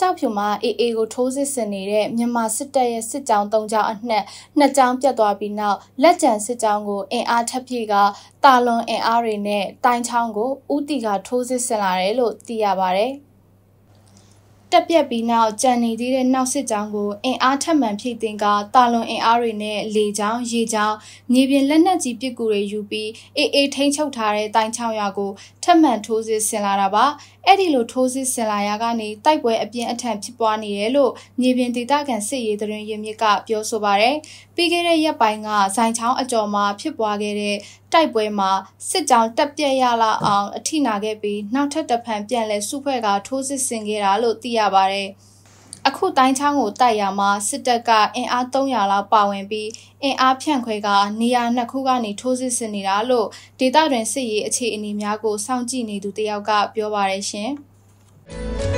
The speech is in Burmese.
ကြောက်ဖြူမှာ AA ကိုထိုးစစ်ဆင်နေတဲ့မြန်မာစစ်တပ်ရဲ့စစ်ကြောင်း3ကြောင်းအနှက်2ကြောင်းပြတ်သွားပြီးနောက်လက်ကျန်စစ်ကြောင်းကိုအင်အားထပ်ဖြည့်ကတာလွန်အင်အားတွေနဲ့တိုင်းချောင်းကိုဦးတီကထိုးစစ်ဆင်လာတယ်လို့သိရပါတယ်။တက်ပြက်ပြီးနောက်ကြံနေသေးတဲ့နောက်စစ်ကြောင်းကိုအင်အားထပ်မံဖြည့်တင်ကတာလွန်အင်အားတွေနဲ့လေကြောင်းရေကြောင်းမြေပြင်လက်နက်ကြီးပစ်ကူတွေယူပြီး AA ထိန်းချုပ်ထားတဲ့တိုင်းချောင်းရွာကိုထပ်မံထိုးစစ်ဆင်လာတာပါ။အဲ့ဒီလိုထိုးစစ်ဆင်လာရာကနေတိုက်ပွဲအပြင်းအထန်ဖြစ်ပွားနေတယ်လို့မြေပြင်ဒေသခံစစ်ရေးသတင်းရင်းမြစ်ကပြောဆိုပါတယ်။ပြီးခဲ့တဲ့ရက်ပိုင်းကဇိုင်ချောင်းအကျော်မှာဖြစ်ပွားခဲ့တဲ့တိုက်ပွဲမှာစစ်ကြောင်းတက်ပြက်ရလာအောင်အထိနာခဲ့ပြီးနောက်ထပ်တစ်ဖန်ပြန်လဲစုဖွဲ့ကထိုးစစ်ဆင်ခဲ့တာလို့သိရပါတယ်။အခုတိုင်းချောင်းကိုတိုက်ရမှာစစ်တပ်ကအင်အား300လောက်ပါဝင်ပြီးအင်အားဖြန့်ခွဲကနေရာ2ခုကနေထိုးစစ်ဆင်နေတာလို့ဒေသတွင်စစ်ရေးအခြေအနေများကိုစောင့်ကြည့်နေသူတယောက်ကပြောပါတယ်ရှင်။